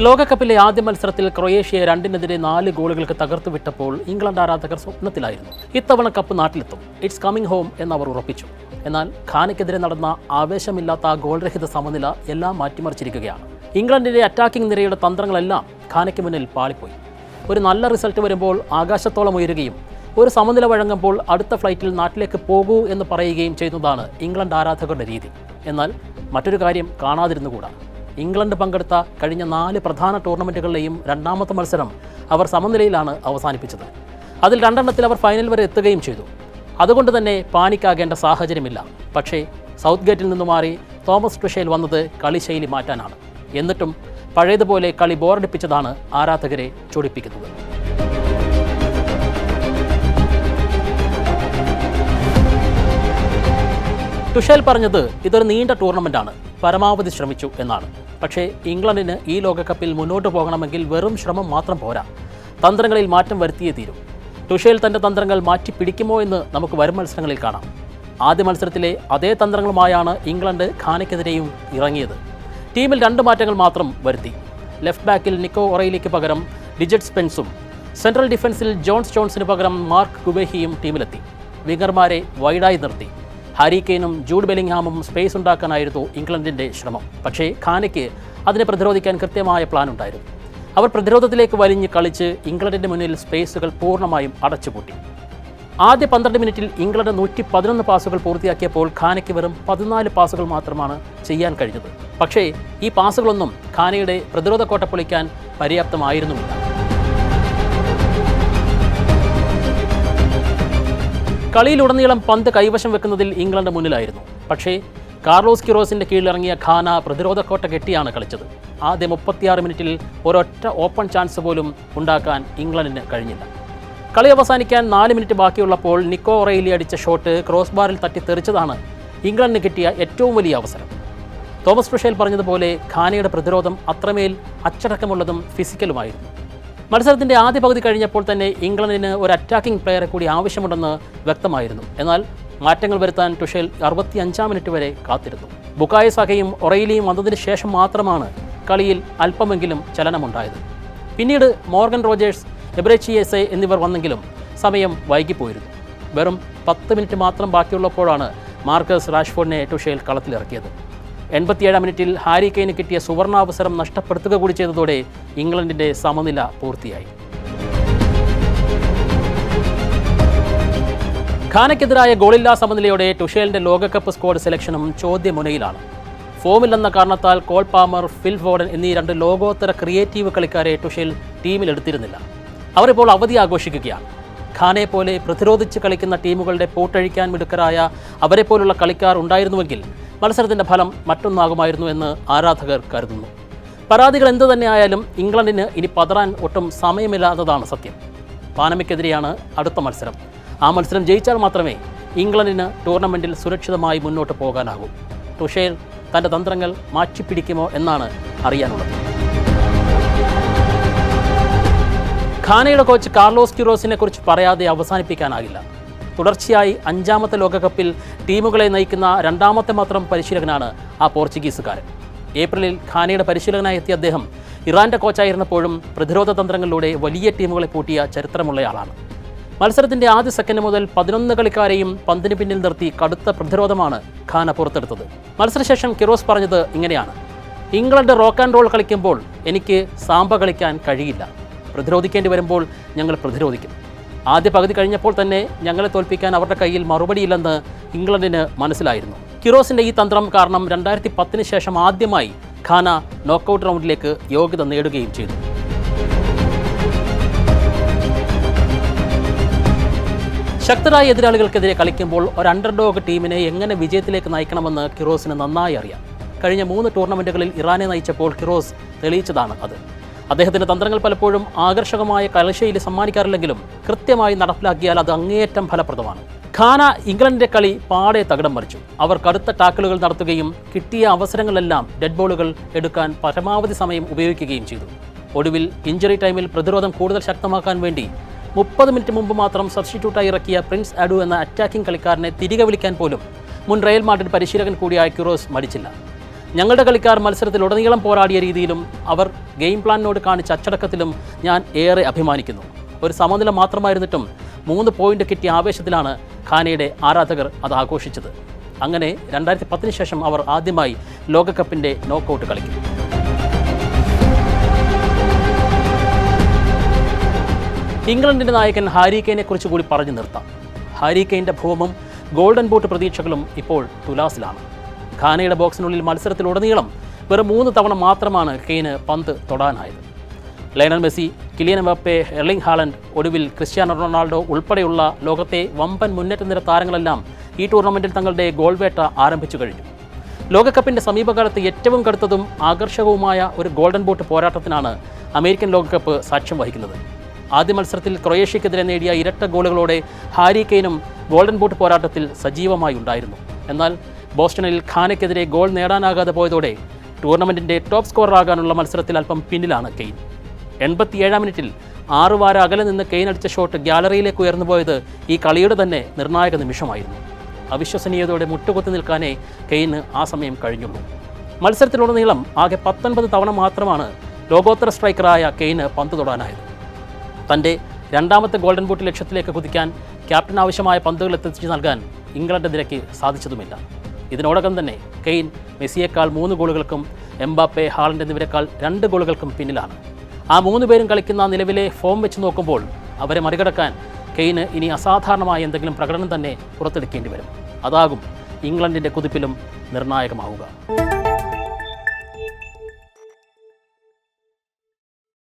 ലോകകപ്പിലെ ആദ്യ മത്സരത്തിൽ ക്രൊയേഷ്യയെ 2-4 ഗോളുകൾക്ക് തകർത്തു വിട്ടപ്പോൾ ഇംഗ്ലണ്ട് ആരാധകർ സ്വപ്നത്തിലായിരുന്നു. ഇത്തവണ കപ്പ് നാട്ടിലെത്തും, ഇറ്റ്സ് കമ്മിങ് ഹോം എന്നവർ ഉറപ്പിച്ചു. എന്നാൽ ഘാനയ്ക്കെതിരെ നടന്ന ആവേശമില്ലാത്ത ആ ഗോൾരഹിത സമനില എല്ലാം മാറ്റിമറിച്ചിരിക്കുകയാണ്. ഇംഗ്ലണ്ടിന്റെ അറ്റാക്കിംഗ് നിരയുടെ തന്ത്രങ്ങളെല്ലാം ഘാനയ്ക്ക് മുന്നിൽ പാളിപ്പോയി. ഒരു നല്ല റിസൾട്ട് വരുമ്പോൾ ആകാശത്തോളം ഉയരുകയും ഒരു സമനില വഴങ്ങുമ്പോൾ അടുത്ത ഫ്ലൈറ്റിൽ നാട്ടിലേക്ക് പോകൂ എന്ന് പറയുകയും ചെയ്യുന്നതാണ് ഇംഗ്ലണ്ട് ആരാധകരുടെ രീതി. എന്നാൽ മറ്റൊരു കാര്യം കാണാതിരുന്നുകൂടാ. ഇംഗ്ലണ്ട് പങ്കെടുത്ത കഴിഞ്ഞ 4 പ്രധാന ടൂർണമെൻറ്റുകളിലെയും രണ്ടാമത്തെ മത്സരം അവർ സമനിലയിലാണ് അവസാനിപ്പിച്ചത്. അതിൽ 2 എണ്ണത്തിൽ അവർ ഫൈനൽ വരെ എത്തുകയും ചെയ്തു. അതുകൊണ്ട് തന്നെ പാനിക്കാകേണ്ട സാഹചര്യമില്ല. പക്ഷേ സൗത്ത് ഗേറ്റിൽ നിന്ന് മാറി തോമസ് ടുഷേൽ വന്നത് കളിശൈലി മാറ്റാനാണ്. എന്നിട്ടും പഴയതുപോലെ കളി ബോറടിപ്പിച്ചതാണ് ആരാധകരെ ചൊടിപ്പിക്കുന്നത്. ടുഷേൽ പറഞ്ഞത് ഇതൊരു നീണ്ട ടൂർണമെൻ്റാണ്, പരമാവധി ശ്രമിച്ചു എന്നാണ്. പക്ഷേ ഇംഗ്ലണ്ടിന് ഈ ലോകകപ്പിൽ മുന്നോട്ട് പോകണമെങ്കിൽ വെറും ശ്രമം മാത്രം പോരാ, തന്ത്രങ്ങളിൽ മാറ്റം വരുത്തിയേ തീരും. ടുഷേൽ തൻ്റെ തന്ത്രങ്ങൾ മാറ്റി പിടിക്കുമോ എന്ന് നമുക്ക് വരും മത്സരങ്ങളിൽ കാണാം. ആദ്യ മത്സരത്തിലെ അതേ തന്ത്രങ്ങളുമായാണ് ഇംഗ്ലണ്ട് ഘാനയ്ക്കെതിരെയും ഇറങ്ങിയത്. ടീമിൽ 2 മാറ്റങ്ങൾ മാത്രം വരുത്തി. ലെഫ്റ്റ് ബാക്കിൽ നിക്കോ ഒറൈലിക്ക് പകരം ഡിജറ്റ് സ്പെൻസും സെൻട്രൽ ഡിഫൻസിൽ ജോൺ സ്റ്റോൺസിന് പകരം മാർക്ക് ഗുബേഹിയും ടീമിലെത്തി. വിംഗർമാരെ വൈഡായി നിർത്തി. ഹാരി കെയ്നും ജൂഡ് ബെല്ലിംഗ്ഹാമും സ്പേസ് ഉണ്ടാക്കാനായിരുന്നു ഇംഗ്ലണ്ടിൻ്റെ ശ്രമം. പക്ഷേ ഘാനയ്ക്ക് അതിനെ പ്രതിരോധിക്കാൻ കൃത്യമായ പ്ലാൻ ഉണ്ടായിരുന്നു. അവർ പ്രതിരോധത്തിലേക്ക് വലിഞ്ഞ് കളിച്ച് ഇംഗ്ലണ്ടിൻ്റെ മുന്നിൽ സ്പേസുകൾ പൂർണ്ണമായും അടച്ചുപൂട്ടി. ആദ്യ 12 മിനിറ്റിൽ ഇംഗ്ലണ്ട് 111 പാസുകൾ പൂർത്തിയാക്കിയപ്പോൾ ഘാനയ്ക്ക് വെറും 14 പാസുകൾ മാത്രമാണ് ചെയ്യാൻ കഴിഞ്ഞത്. പക്ഷേ ഈ പാസുകളൊന്നും ഘാനയുടെ പ്രതിരോധ കോട്ട പൊളിക്കാൻ പര്യാപ്തമായിരുന്നുമില്ല. കളിയിലുടനീളം പന്ത് കൈവശം വെക്കുന്നതിൽ ഇംഗ്ലണ്ട് മുന്നിലായിരുന്നു. പക്ഷേ കാർലോസ് കിറോസിൻ്റെ കീഴിലിറങ്ങിയ ഘാന പ്രതിരോധ കോട്ട കെട്ടിയാണ് കളിച്ചത്. ആദ്യ 36 മിനിറ്റിൽ ഒരൊറ്റ ഓപ്പൺ ചാൻസ് പോലും ഉണ്ടാക്കാൻ ഇംഗ്ലണ്ടിന് കഴിഞ്ഞില്ല. കളി അവസാനിക്കാൻ 4 മിനിറ്റ് ബാക്കിയുള്ളപ്പോൾ നിക്കോ ഒറൈലി അടിച്ച ഷോട്ട് ക്രോസ് ബാറിൽ തട്ടി തെറിച്ചതാണ് ഇംഗ്ലണ്ടിന് കിട്ടിയ ഏറ്റവും വലിയ അവസരം. തോമസ് ടുഷേൽ പറഞ്ഞതുപോലെ ഘാനയുടെ പ്രതിരോധം അത്രമേൽ അച്ചടക്കമുള്ളതും ഫിസിക്കലുമായിരുന്നു. മത്സരത്തിൻ്റെ ആദ്യ പകുതി കഴിഞ്ഞപ്പോൾ തന്നെ ഇംഗ്ലണ്ടിന് ഒരു അറ്റാക്കിംഗ് പ്ലെയറെ കൂടി ആവശ്യമുണ്ടെന്ന് വ്യക്തമായിരുന്നു. എന്നാൽ മാറ്റങ്ങൾ വരുത്താൻ ടുഷേൽ 65-ാം മിനിറ്റ് വരെ കാത്തിരുന്നു. ബുക്കായ സാക്കയും ഒറൈലിയും വന്നതിന് ശേഷം മാത്രമാണ് കളിയിൽ അല്പമെങ്കിലും ചലനമുണ്ടായത്. പിന്നീട് മോർഗൻ റോജേഴ്സ്, എബ്രേച്ചിയേസെ എന്നിവർ വന്നെങ്കിലും സമയം വൈകിപ്പോയിരുന്നു. വെറും 10 മിനിറ്റ് മാത്രം ബാക്കിയുള്ളപ്പോഴാണ് മാർക്കസ് റാഷ്ഫോർഡിനെ ടുഷേൽ കളത്തിലിറക്കിയത്. 87-ാം മിനിറ്റിൽ ഹാരി കെയ്ന് കിട്ടിയ സുവർണാവസരം നഷ്ടപ്പെടുത്തുക കൂടി ചെയ്തതോടെ ഇംഗ്ലണ്ടിൻ്റെ സമനില പൂർത്തിയായി. ഘാനയ്ക്കെതിരായ ഗോളില്ലാ സമനിലയോടെ ടുഷേലിൻ്റെ ലോകകപ്പ് സ്ക്വാഡ് സെലക്ഷനും ചോദ്യമുനയിലാണ്. ഫോമില്ലെന്ന കാരണത്താൽ കോൾ പാമർ, ഫിൽ ഫോഡൻ എന്നീ 2 ലോകോത്തര ക്രിയേറ്റീവ് കളിക്കാരെ ടുഷേൽ ടീമിലെടുത്തിരുന്നില്ല. അവർ ഇപ്പോൾ അവധി ആഘോഷിക്കുകയാണ്. ഘാനയെ പോലെ പ്രതിരോധിച്ച് കളിക്കുന്ന ടീമുകളുടെ പൂട്ടഴിക്കാൻ മിടുക്കരായ അവരെപ്പോലുള്ള കളിക്കാർ ഉണ്ടായിരുന്നുവെങ്കിൽ മത്സരത്തിൻ്റെ ഫലം മറ്റൊന്നാകുമായിരുന്നു എന്ന് ആരാധകർ കരുതുന്നു. പരാതികൾ എന്തു തന്നെയായാലും ഇംഗ്ലണ്ടിന് ഇനി പതറാൻ ഒട്ടും സമയമില്ലാത്തതാണ് സത്യം. പാനമയ്ക്കെതിരെയാണ് അടുത്ത മത്സരം. ആ മത്സരം ജയിച്ചാൽ മാത്രമേ ഇംഗ്ലണ്ടിന് ടൂർണമെൻറ്റിൽ സുരക്ഷിതമായി മുന്നോട്ട് പോകാനാകൂ. ടുഷേൽ തൻ്റെ തന്ത്രങ്ങൾ മാറ്റിപ്പിടിക്കുമോ എന്നാണ് അറിയാനുള്ളത്. ഘാനയുടെ കോച്ച് കാർലോസ് കിറോസിനെ കുറിച്ച് പറയാതെ അവസാനിപ്പിക്കാനാകില്ല. തുടർച്ചയായി 5ാമത്തെ ലോകകപ്പിൽ ടീമുകളെ നയിക്കുന്ന 2ാമത്തെ മാത്രം പരിശീലകനാണ് ആ പോർച്ചുഗീസുകാരൻ. ഏപ്രിലിൽ ഘാനയുടെ പരിശീലകനായി എത്തിയ അദ്ദേഹം ഇറാൻ്റെ കോച്ചായിരുന്നപ്പോഴും പ്രതിരോധ തന്ത്രങ്ങളിലൂടെ വലിയ ടീമുകളെ പൂട്ടിയ ചരിത്രമുള്ളയാളാണ്. മത്സരത്തിൻ്റെ ആദ്യ സെക്കൻഡ് മുതൽ 11 കളിക്കാരെയും പന്തിന് പിന്നിൽ നിർത്തി കടുത്ത പ്രതിരോധമാണ് ഘാന പുറത്തെടുത്തത്. മത്സരശേഷം കിറോസ് പറഞ്ഞത് ഇങ്ങനെയാണ്: ഇംഗ്ലണ്ട് റോക്ക് ആൻഡ് റോൾ കളിക്കുമ്പോൾ എനിക്ക് സാമ്പ കളിക്കാൻ കഴിയില്ല. പ്രതിരോധിക്കേണ്ടി വരുമ്പോൾ ഞങ്ങൾ പ്രതിരോധിക്കും. ആദ്യ പകുതി കഴിഞ്ഞപ്പോൾ തന്നെ ഞങ്ങളെ തോൽപ്പിക്കാൻ അവരുടെ കയ്യിൽ മറുപടിയില്ലെന്ന് ഇംഗ്ലണ്ടിന് മനസ്സിലായിരുന്നു. കിറോസിൻ്റെ ഈ തന്ത്രം കാരണം 2010-ന് ശേഷം ആദ്യമായി ഘാന നോക്കൌട്ട് റൗണ്ടിലേക്ക് യോഗ്യത നേടുകയും ചെയ്തു. ശക്തരായ എതിരാളികൾക്കെതിരെ കളിക്കുമ്പോൾ ഒരു അണ്ടർഡോഗ് ടീമിനെ എങ്ങനെ വിജയത്തിലേക്ക് നയിക്കണമെന്ന് കിറോസിന് നന്നായി അറിയാം. കഴിഞ്ഞ 3 ടൂർണമെൻറ്റുകളിൽ ഇറാനെ നയിച്ചപ്പോൾ കിറോസ് തെളിയിച്ചതാണ് അത്. അദ്ദേഹത്തിൻ്റെ തന്ത്രങ്ങൾ പലപ്പോഴും ആകർഷകമായ കളിശൈലി സമ്മാനിക്കാറില്ലെങ്കിലും കൃത്യമായി നടപ്പിലാക്കിയാൽ അത് അങ്ങേയറ്റം ഫലപ്രദമാണ്. ഘാന ഇംഗ്ലണ്ടിൻ്റെ കളി പാടെ തകിടം മറിച്ചു. അവർ കടുത്ത ടാക്കിളുകൾ നടത്തുകയും കിട്ടിയ അവസരങ്ങളെല്ലാം ഡെഡ് ബോളുകൾ എടുക്കാൻ പരമാവധി സമയം ഉപയോഗിക്കുകയും ചെയ്തു. ഒടുവിൽ ഇഞ്ചറി ടൈമിൽ പ്രതിരോധം കൂടുതൽ ശക്തമാക്കാൻ വേണ്ടി 30 മിനിറ്റ് മുമ്പ് മാത്രം സബ്സ്റ്റിറ്റ്യൂട്ടായി ഇറക്കിയ പ്രിൻസ് അഡു എന്ന അറ്റാക്കിംഗ് കളിക്കാരനെ തിരികെ വിളിക്കാൻ പോലും മുൻ റയൽ മാഡ്രിഡ് പരിശീലകൻ കൂടിയായ കിറോസ് മടിച്ചില്ല. ഞങ്ങളുടെ കളിക്കാർ മത്സരത്തിലുടനീളം പോരാടിയ രീതിയിലും അവർ ഗെയിം പ്ലാനിനോട് കാണിച്ച അച്ചടക്കത്തിലും ഞാൻ ഏറെ അഭിമാനിക്കുന്നു. ഒരു സമനില മാത്രമായിരുന്നിട്ടും 3 പോയിന്റ് കിട്ടിയ ആവേശത്തിലാണ് ഖാനയുടെ ആരാധകർ അത് ആഘോഷിച്ചത്. അങ്ങനെ 2010 ശേഷം അവർ ആദ്യമായി ലോകകപ്പിൻ്റെ നോക്കൌട്ട് കളിക്കും. ഇംഗ്ലണ്ടിൻ്റെ നായകൻ ഹാരി കെയ്നെ കുറിച്ച് കൂടി പറഞ്ഞു നിർത്താം. ഹാരി കെയ്ൻ്റെ ഭൂമം ഗോൾഡൻ ബൂട്ട് പ്രതീക്ഷകളും ഇപ്പോൾ തുലാസിലാണ്. ഖാനയുടെ ബോക്സിനുള്ളിൽ മത്സരത്തിലുടനീളം വെറും 3 തവണ മാത്രമാണ് കെയ്ന് പന്ത് തൊടാനായത്. Lionel Messi, Kylian Mbappe, Erling Haaland, ഒടുവിൽ ക്രിസ്ത്യാനോ റൊണാൾഡോ ഉൾപ്പെടെയുള്ള ലോകത്തെ വമ്പൻ മുന്നേറ്റ നിര താരങ്ങളെല്ലാം ഈ ടൂർണമെൻറ്റിൽ തങ്ങളുടെ ഗോൾ വേട്ട ആരംഭിച്ചു കഴിഞ്ഞു. ലോകകപ്പിൻ്റെ സമീപകാലത്ത് ഏറ്റവും കടുത്തതും ആകർഷകവുമായ ഒരു ഗോൾഡൻ ബൂട്ട് പോരാട്ടത്തിനാണ് അമേരിക്കൻ ലോകകപ്പ് സാക്ഷ്യം വഹിക്കുന്നത്. ആദ്യ മത്സരത്തിൽ ക്രൊയേഷ്യക്കെതിരെ നേടിയ ഇരട്ട ഗോളുകളോടെ ഹാരി കെയ്നും ഗോൾഡൻ ബൂട്ട് പോരാട്ടത്തിൽ സജീവമായി ഉണ്ടായിരുന്നു. എന്നാൽ ബോസ്റ്റണിൽ ഖാനയ്ക്കെതിരെ ഗോൾ നേടാനാകാതെ പോയതോടെ ടൂർണമെൻറ്റിൻ്റെ ടോപ്പ് സ്കോററാകാനുള്ള മത്സരത്തിൽ അല്പം പിന്നിലാണ് കെയ്ൻ. 87-ാം മിനിറ്റിൽ 6 വാര അകലെ നിന്ന് കെയ്ൻ അടിച്ച ഷോട്ട് ഗ്യാലറിയിലേക്ക് ഉയർന്നുപോയത് ഈ കളിയുടെ തന്നെ നിർണായക നിമിഷമായിരുന്നു. അവിശ്വസനീയതയോടെ മുട്ടുകുത്തി നിൽക്കാനേ കെയ്ന് ആ സമയം കഴിഞ്ഞുള്ളൂ. മത്സരത്തിലുടനീളം ആകെ 19 തവണ മാത്രമാണ് ലോകോത്തര സ്ട്രൈക്കറായ കെയ്ന് പന്ത് തൊടാനായത്. തൻ്റെ 2ാമത്തെ ഗോൾഡൻ ബൂട്ട് ലക്ഷ്യത്തിലേക്ക് കുതിക്കാൻ ക്യാപ്റ്റൻ ആവശ്യമായ പന്തുകൾ എത്തിച്ചു നൽകാൻ ഇംഗ്ലണ്ട് നിരയ്ക്ക് സാധിച്ചതുമില്ല. ഇതിനോടകം തന്നെ കെയ്ൻ മെസ്സിയേക്കാൾ 3 ഗോളുകൾക്കും എംബാപ്പെ, ഹാലൻഡ് എന്നിവരെക്കാൾ 2 ഗോളുകൾക്കും പിന്നിലാണ്. ആ 3 പേരും കളിക്കുന്ന നിലവിലെ ഫോം വെച്ച് നോക്കുമ്പോൾ അവരെ മറികടക്കാൻ കെയ്ന് ഇനി അസാധാരണമായ എന്തെങ്കിലും പ്രകടനം തന്നെ പുറത്തെടുക്കേണ്ടി വരും. അതാകും ഇംഗ്ലണ്ടിൻ്റെ കുതിപ്പിലും നിർണായകമാവുക.